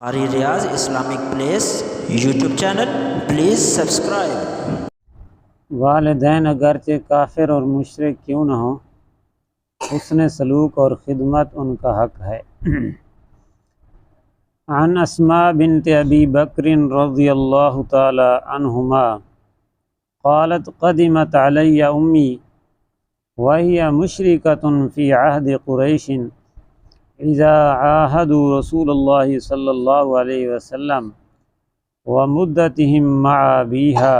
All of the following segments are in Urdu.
ہماری Riyaz Islamic place YouTube channel please subscribe. والدین اگرچہ کافر اور مشرک کیوں نہ ہوں، حسن سلوک اور خدمت ان کا حق ہے۔ عن اسماء بنت ابی بکر رضی اللہ تعالی عنہما قالت قدمت علی امی وہی مشرکۃ فی عہد قریش اذا عاہدوا رسول اللہ صلی اللہ علیہ وسلم ومدتهم مع ابیہا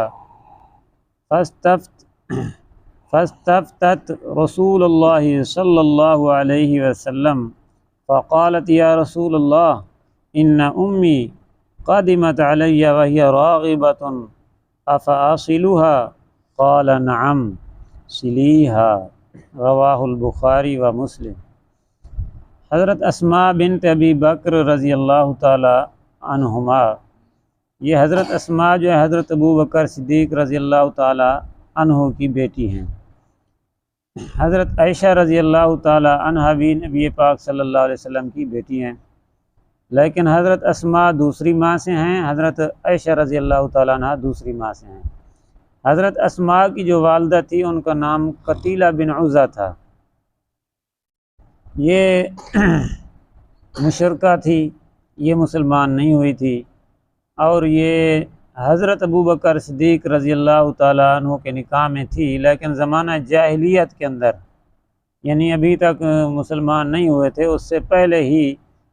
فاستفتت رسول اللہ صلی اللہ علیہ وسلم فقالت یا رسول اللہ ان امی قدمت علی وہی راغبۃ افاصلها قال نعم صلیہا، رواہ البخاری و مسلم۔ حضرت اسماء بنت ابی بکر رضی اللہ تعالی عنہما، یہ حضرت اسماء جو ہے حضرت ابو بکر صدیق رضی اللہ تعالی عنہ کی بیٹی ہیں۔ حضرت عائشہ رضی اللہ تعالی عنہ بھی نبی پاک صلی اللہ علیہ وسلم کی بیٹی ہیں، لیکن حضرت اسماء دوسری ماں سے ہیں، حضرت عائشہ رضی اللہ تعالی عنہ دوسری ماں سے ہیں۔ حضرت اسماء کی جو والدہ تھی ان کا نام قتیلہ بن عزہ تھا۔ یہ مشرکہ تھی، یہ مسلمان نہیں ہوئی تھی، اور یہ حضرت ابو بکر صدیق رضی اللہ تعالیٰ عنہ کے نکاح میں تھی، لیکن زمانہ جاہلیت کے اندر، یعنی ابھی تک مسلمان نہیں ہوئے تھے، اس سے پہلے ہی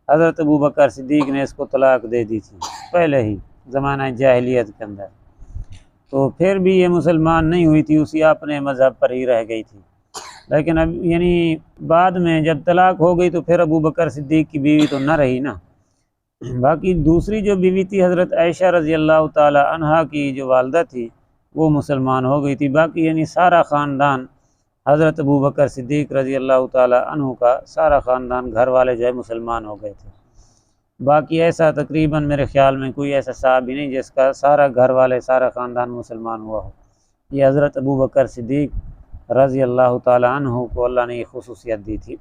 حضرت ابو بکر صدیق نے اس کو طلاق دے دی تھی، پہلے ہی زمانہ جاہلیت کے اندر۔ تو پھر بھی یہ مسلمان نہیں ہوئی تھی، اسی اپنے مذہب پر ہی رہ گئی تھی، لیکن اب یعنی بعد میں جب طلاق ہو گئی تو پھر ابو بکر صدیق کی بیوی تو نہ رہی نا۔ باقی دوسری جو بیوی تھی حضرت عائشہ رضی اللہ تعالی عنہا کی جو والدہ تھی وہ مسلمان ہو گئی تھی۔ باقی یعنی سارا خاندان حضرت ابو بکر صدیق رضی اللہ تعالی عنہ کا سارا خاندان، گھر والے جو ہے مسلمان ہو گئے تھے۔ باقی ایسا تقریباً میرے خیال میں کوئی ایسا صحابی نہیں جس کا سارا گھر والے سارا خاندان مسلمان ہوا ہو۔ یہ حضرت ابو بکر صدیق رضی اللہ تعالی عنہ کو اللہ نے یہ خصوصیت دی تھی۔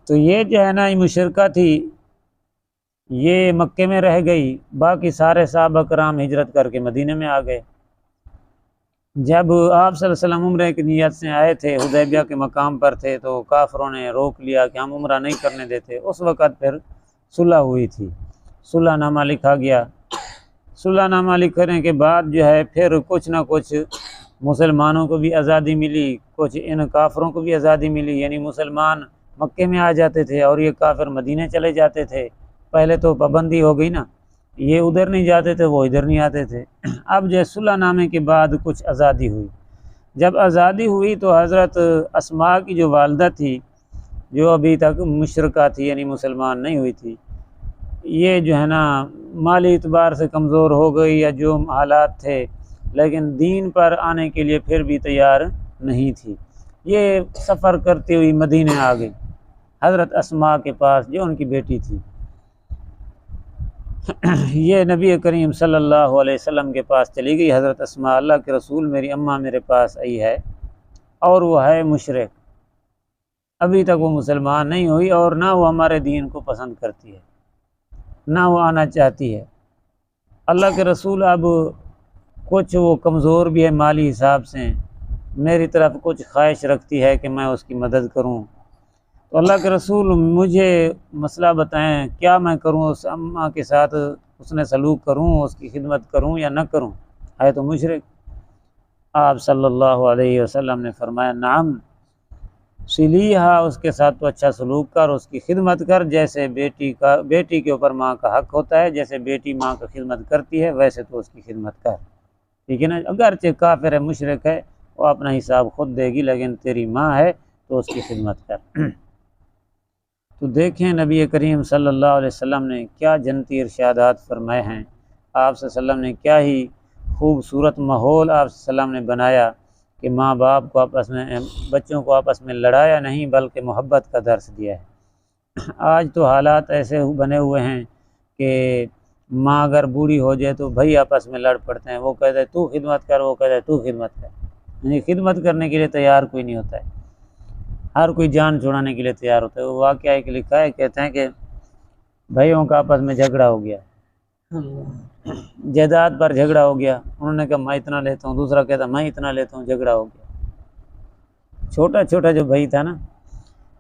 تو یہ جو ہے نا یہ مشرکہ تھی، یہ مکے میں رہ گئی، باقی سارے صحابہ کرام ہجرت کر کے مدینے میں آ گئے۔ جب آپ صلی اللہ علیہ وسلم عمرے کی نیت سے آئے تھے، حدیبیہ کے مقام پر تھے، تو کافروں نے روک لیا کہ ہم عمرہ نہیں کرنے دیتے۔ اس وقت پھر صلح ہوئی تھی، صلح نامہ لکھا گیا۔ صلح نامہ لکھنے کے بعد جو ہے پھر کچھ نہ کچھ مسلمانوں کو بھی آزادی ملی، کچھ ان کافروں کو بھی آزادی ملی، یعنی مسلمان مکے میں آ جاتے تھے اور یہ کافر مدینے چلے جاتے تھے۔ پہلے تو پابندی ہو گئی نا، یہ ادھر نہیں جاتے تھے، وہ ادھر نہیں آتے تھے۔ اب جو صلح نامے کے بعد کچھ آزادی ہوئی۔ جب آزادی ہوئی تو حضرت اسماء کی جو والدہ تھی، جو ابھی تک مشرکہ تھی یعنی مسلمان نہیں ہوئی تھی، یہ جو ہے نا مالی اعتبار سے کمزور ہو گئی یا جو حالات تھے، لیکن دین پر آنے کے لیے پھر بھی تیار نہیں تھی۔ یہ سفر کرتی ہوئی مدینے آ گئی حضرت اسماء کے پاس جو ان کی بیٹی تھی۔ یہ نبی کریم صلی اللہ علیہ وسلم کے پاس چلی گئی حضرت اسماء، اللہ کے رسول میری اماں میرے پاس آئی ہے اور وہ ہے مشرک، ابھی تک وہ مسلمان نہیں ہوئی اور نہ وہ ہمارے دین کو پسند کرتی ہے، نہ وہ آنا چاہتی ہے۔ اللہ کے رسول اب کچھ وہ کمزور بھی ہے مالی حساب سے، میری طرف کچھ خواہش رکھتی ہے کہ میں اس کی مدد کروں، تو اللہ کے رسول مجھے مسئلہ بتائیں، کیا میں کروں؟ اس اماں کے ساتھ حسن سلوک کروں، اس کی خدمت کروں یا نہ کروں؟ ہے تو مشرک۔ آپ صلی اللہ علیہ وسلم نے فرمایا نعم صلیہا، اس کے ساتھ تو اچھا سلوک کر، اس کی خدمت کر، جیسے بیٹی کے اوپر ماں کا حق ہوتا ہے، جیسے بیٹی ماں کا خدمت کرتی ہے ویسے تو اس کی خدمت کر، ٹھیک ہے نا؟ اگرچہ کافر ہے، مشرک ہے، وہ اپنا حساب خود دے گی، لیکن تیری ماں ہے تو اس کی خدمت کر۔ تو دیکھیں نبی کریم صلی اللہ علیہ وسلم نے کیا جنتی ارشادات فرمائے ہیں۔ آپ صلی اللہ علیہ وسلم نے کیا ہی خوبصورت ماحول آپ صلی اللہ علیہ وسلم نے بنایا کہ ماں باپ کو آپس میں، بچوں کو آپس میں لڑایا نہیں بلکہ محبت کا درس دیا ہے۔ آج تو حالات ایسے بنے ہوئے ہیں کہ ماں اگر بوڑھی ہو جائے تو بھائی آپس میں لڑ پڑتے ہیں، وہ کہتا ہے تو خدمت کر، وہ کہتا ہے تو خدمت کر، یعنی خدمت کرنے کے لیے تیار کوئی نہیں ہوتا ہے، ہر کوئی جان چھڑانے کے لیے تیار ہوتا ہے۔ وہ واقعہ ایک لکھا ہے، کہتے ہیں کہ بھائیوں کا آپس میں جھگڑا ہو گیا، جائیداد پر جھگڑا ہو گیا، انہوں نے کہا میں اتنا لیتا ہوں، دوسرا کہتا میں اتنا لیتا ہوں، جھگڑا ہو گیا۔ چھوٹا چھوٹا جو بھائی تھا نا،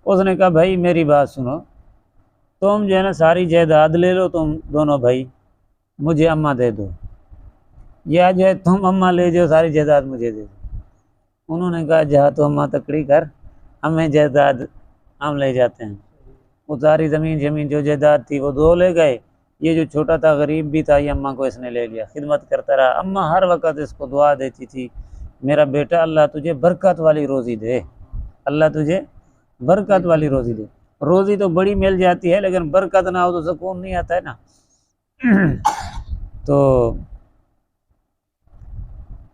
اس نے کہا بھائی میری بات سنو، تم جو ہے نا ساری جائیداد لے لو تم دونوں بھائی، مجھے اماں دے دو، یا جو ہے تم اماں لے جاؤ ساری جائیداد مجھے دے دو۔ انہوں نے کہا جہاں تو اماں تکڑی کر، ہمیں جائیداد ہم لے جاتے ہیں۔ وہ ساری زمین جو جائیداد تھی وہ دو لے گئے، یہ جو چھوٹا تھا غریب بھی تھا، یہ اماں کو اس نے لے لیا، خدمت کرتا رہا۔ اماں ہر وقت اس کو دعا دیتی تھی، میرا بیٹا اللہ تجھے برکت والی روزی دے، اللہ تجھے برکت والی روزی دے۔ روزی تو بڑی مل جاتی ہے لیکن برکت نہ ہو تو سکون نہیں آتا ہے نا۔ تو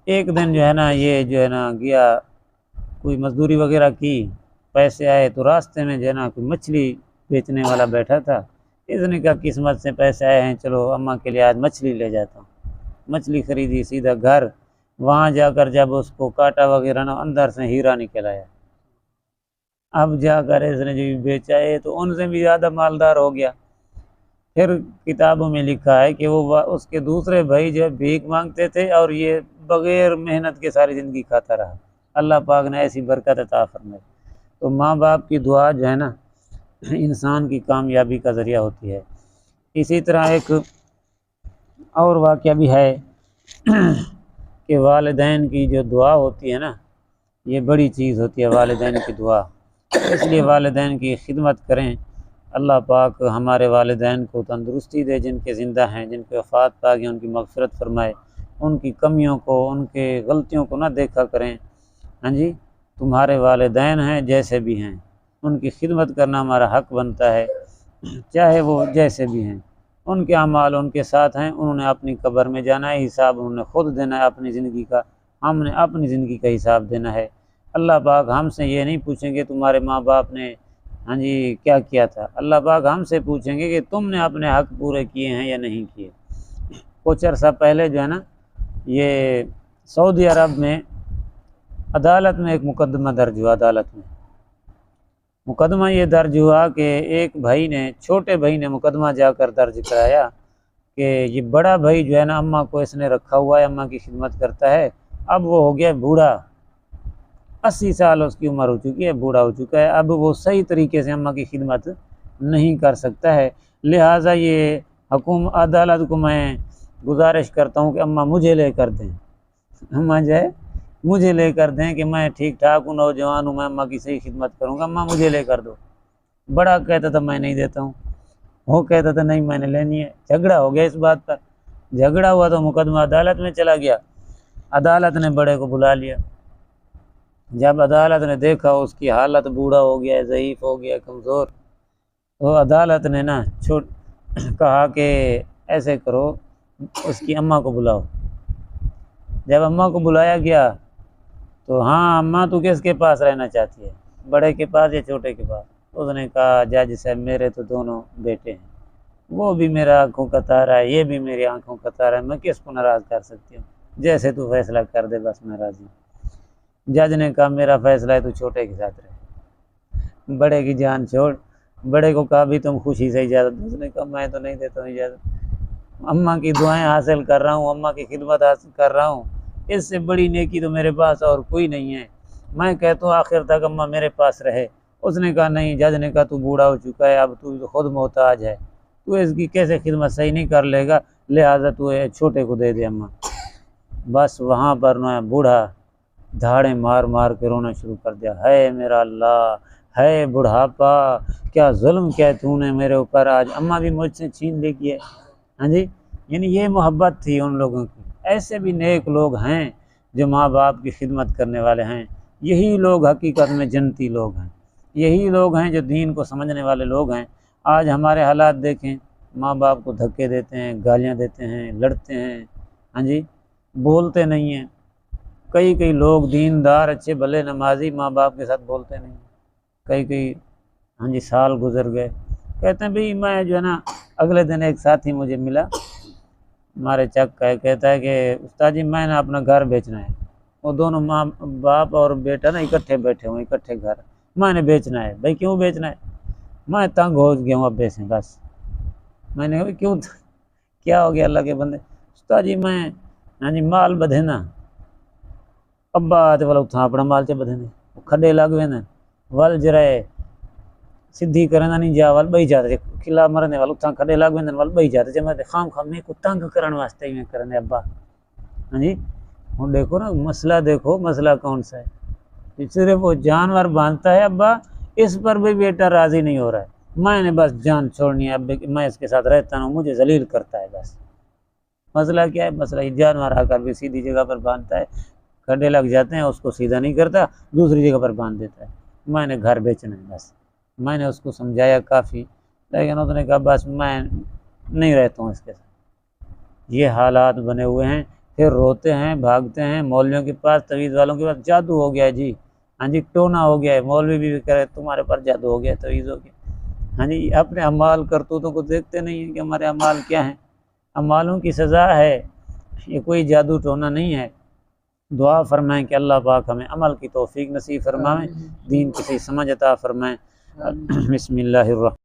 ایک دن جو ہے نا یہ جو ہے نا گیا، کوئی مزدوری وغیرہ کی، پیسے آئے تو راستے میں جو ہے نا کوئی مچھلی بیچنے والا بیٹھا تھا، اس نے کہا قسمت سے پیسے آئے ہیں، چلو اماں کے لیے آج مچھلی لے جاتا ہوں۔ مچھلی خریدی، سیدھا گھر، وہاں جا کر جب اس کو کاٹا وغیرہ نا، اندر سے ہیرا نکل آیا۔ اب جا کر اس نے جو بیچا ہے تو ان سے بھی زیادہ مالدار ہو گیا۔ پھر کتابوں میں لکھا ہے کہ وہ اس کے دوسرے بھائی جو ہے بھیک مانگتے تھے اور یہ بغیر محنت کے ساری زندگی کھاتا رہا۔ اللہ پاک نے ایسی برکت عطا فرمائی۔ تو ماں باپ کی دعا جو ہے نا انسان کی کامیابی کا ذریعہ ہوتی ہے۔ اسی طرح ایک اور واقعہ بھی ہے کہ والدین کی جو دعا ہوتی ہے نا، یہ بڑی چیز ہوتی ہے والدین کی دعا، اس لیے والدین کی خدمت کریں۔ اللہ پاک ہمارے والدین کو تندرستی دے، جن کے زندہ ہیں، جن کے وفات پا گئے ان کی مغفرت فرمائے، ان کی کمیوں کو، ان کے غلطیوں کو نہ دیکھا کریں۔ ہاں جی، تمہارے والدین ہیں جیسے بھی ہیں، ان کی خدمت کرنا ہمارا حق بنتا ہے، چاہے وہ جیسے بھی ہیں۔ ان کے اعمال ان کے ساتھ ہیں، انہوں نے اپنی قبر میں جانا ہے، حساب انہوں نے خود دینا ہے اپنی زندگی کا، ہم نے اپنی زندگی کا حساب دینا ہے۔ اللہ پاک ہم سے یہ نہیں پوچھیں گے تمہارے ماں باپ نے ہاں جی کیا کیا تھا، اللہ پاک ہم سے پوچھیں گے کہ تم نے اپنے حق پورے کیے ہیں یا نہیں کیے۔ کچھ عرصہ پہلے جو ہے نا یہ سعودی عرب میں عدالت میں ایک مقدمہ درج ہوا، عدالت میں مقدمہ یہ درج ہوا کہ ایک بھائی نے، چھوٹے بھائی نے مقدمہ جا کر درج کرایا کہ یہ بڑا بھائی جو ہے نا اماں کو اس نے رکھا ہوا ہے، اماں کی خدمت کرتا ہے، اب وہ ہو گیا بوڑھا، 80 سال اس کی عمر ہو چکی ہے، بوڑھا ہو چکا ہے، اب وہ صحیح طریقے سے اماں کی خدمت نہیں کر سکتا ہے، لہٰذا یہ عدالت کو میں گزارش کرتا ہوں کہ اماں مجھے لے کر دیں، اماں جو ہے مجھے لے کر دیں کہ میں ٹھیک ٹھاک ہوں، نوجوان ہوں، میں اماں کی صحیح خدمت کروں گا، اماں مجھے لے کر دو۔ بڑا کہتا تھا میں نہیں دیتا ہوں، وہ کہتا تھا نہیں میں نے لینی ہے، جھگڑا ہو گیا اس بات پر، جھگڑا ہوا تو مقدمہ عدالت میں چلا گیا، عدالت نے بڑے کو بلا لیا، جب عدالت نے دیکھا اس کی حالت بوڑھا ہو گیا، ضعیف ہو گیا، کمزور، تو عدالت نے نا کہا کہ ایسے کرو اس کی اماں کو بلاؤ۔ جب اماں کو بلایا گیا تو ہاں اماں تو کس کے پاس رہنا چاہتی ہے، بڑے کے پاس یا چھوٹے کے پاس؟ اس نے کہا جج صاحب میرے تو دونوں بیٹے ہیں، وہ بھی میرا آنکھوں کا تارا ہے، یہ بھی میری آنکھوں کا تارا ہے، میں کس کو ناراض کر سکتی ہوں، جیسے تو فیصلہ کر دے بس میں راضی ہوں۔ جج نے کہا میرا فیصلہ ہے تو چھوٹے کے ساتھ رہے، بڑے کی جان چھوڑ۔ بڑے کو کہا بھی تم خوشی سے اجازت، اس نے کہا میں تو نہیں دیتا ہوں اجازت، اماں کی دعائیں حاصل کر رہا ہوں، اماں کی خدمت حاصل کر رہا ہوں، اس سے بڑی نیکی تو میرے پاس اور کوئی نہیں ہے، میں کہتا ہوں آخر تک اماں میرے پاس رہے۔ اس نے کہا نہیں، جج نے کہا تو بوڑھا ہو چکا ہے، اب تو خود محتاج ہے، تو اس کی کیسے خدمت صحیح نہیں کر لے گا، لہٰذا تو چھوٹے کو دے دے اماں۔ بس وہاں پر نا بوڑھا دھاڑیں مار مار کے رونا شروع کر دیا، ہے میرا اللہ، ہے بڑھاپا، کیا ظلم کیا تو نے میرے اوپر، آج اماں بھی مجھ سے چھین لے گی ہے۔ ہاں جی، یعنی یہ محبت تھی ان لوگوں کی۔ ایسے بھی نیک لوگ ہیں جو ماں باپ کی خدمت کرنے والے ہیں، یہی لوگ حقیقت میں جنتی لوگ ہیں، یہی لوگ ہیں جو دین کو سمجھنے والے لوگ ہیں۔ آج ہمارے حالات دیکھیں، ماں باپ کو دھکے دیتے ہیں، گالیاں دیتے ہیں، لڑتے ہیں، ہاں جی بولتے نہیں ہیں، کئی لوگ دیندار اچھے بھلے نمازی ماں باپ کے ساتھ بولتے نہیں، کئی ہاں جی سال گزر گئے، کہتے ہیں بھئی میں جو ہے نا، اگلے دن ایک ساتھی مجھے ملا ہمارے چک کا ہے، کہتا ہے کہ استاد جی میں نے اپنا گھر بیچنا ہے، وہ دونوں ماں باپ اور بیٹا نا اکٹھے بیٹھے ہوئے، اکٹھے گھر، میں نے بیچنا ہے۔ بھائی کیوں بیچنا ہے؟ میں تنگ ہو گیا ہوں ابے سے، بس میں نے کہا کیوں کیا ہو گیا اللہ کے بندے؟ استاد جی میں ہاں جی مال بدھے نا ابا آتے والا اتھا اپنا مال چ بدھے کھڈے لگ وے ول جرائے سدھی کرنا نہیں جا ول بئی جاتے قلعہ مرنے والے اتھا کھڈے لگ وے ول بئی جاتے میں خام خام میں کو تنگ کرن واسطے ہی میں کرنے ابا ہاں جی ہوں دیکھو نا مسئلہ، دیکھو مسئلہ کون سا ہے، صرف وہ جانور باندھتا ہے ابا، اس پر بھی بیٹا راضی نہیں ہو رہا ہے، میں نے بس جان چھوڑنی ہے اب میں اس کے ساتھ رہتا ہوں، مجھے ذلیل کرتا ہے بس۔ مسئلہ کیا ہے؟ مسئلہ یہ جانور آ کر بھی سیدھی جگہ پر باندھتا ہے، کھڈے لگ جاتے ہیں اس کو سیدھا نہیں کرتا، دوسری جگہ پر باندھ دیتا ہے، میں نے گھر بیچنا ہے بس۔ میں نے اس کو سمجھایا کافی، لیکن اس نے کہا بس میں نہیں رہتا ہوں اس کے ساتھ۔ یہ حالات بنے ہوئے ہیں، پھر روتے ہیں، بھاگتے ہیں مولویوں کے پاس، تعویذ والوں کے پاس، جادو ہو گیا جی، ہاں جی ٹونا ہو گیا ہے، مولوی بھی کہہ رہے تمہارے پر جادو ہو گیا، تعویذ ہو گیا، ہاں جی اپنے اعمال کرتوتوں کو دیکھتے نہیں ہیں کہ ہمارے اعمال کیا ہیں، اعمالوں کی سزا ہے، یہ کوئی جادو ٹونا نہیں ہے۔ دعا فرمائیں کہ اللہ پاک ہمیں عمل کی توفیق نصیب فرمائیں، دین کی صحیح سمجھ عطا فرمائیں۔ بسم اللہ الرحمن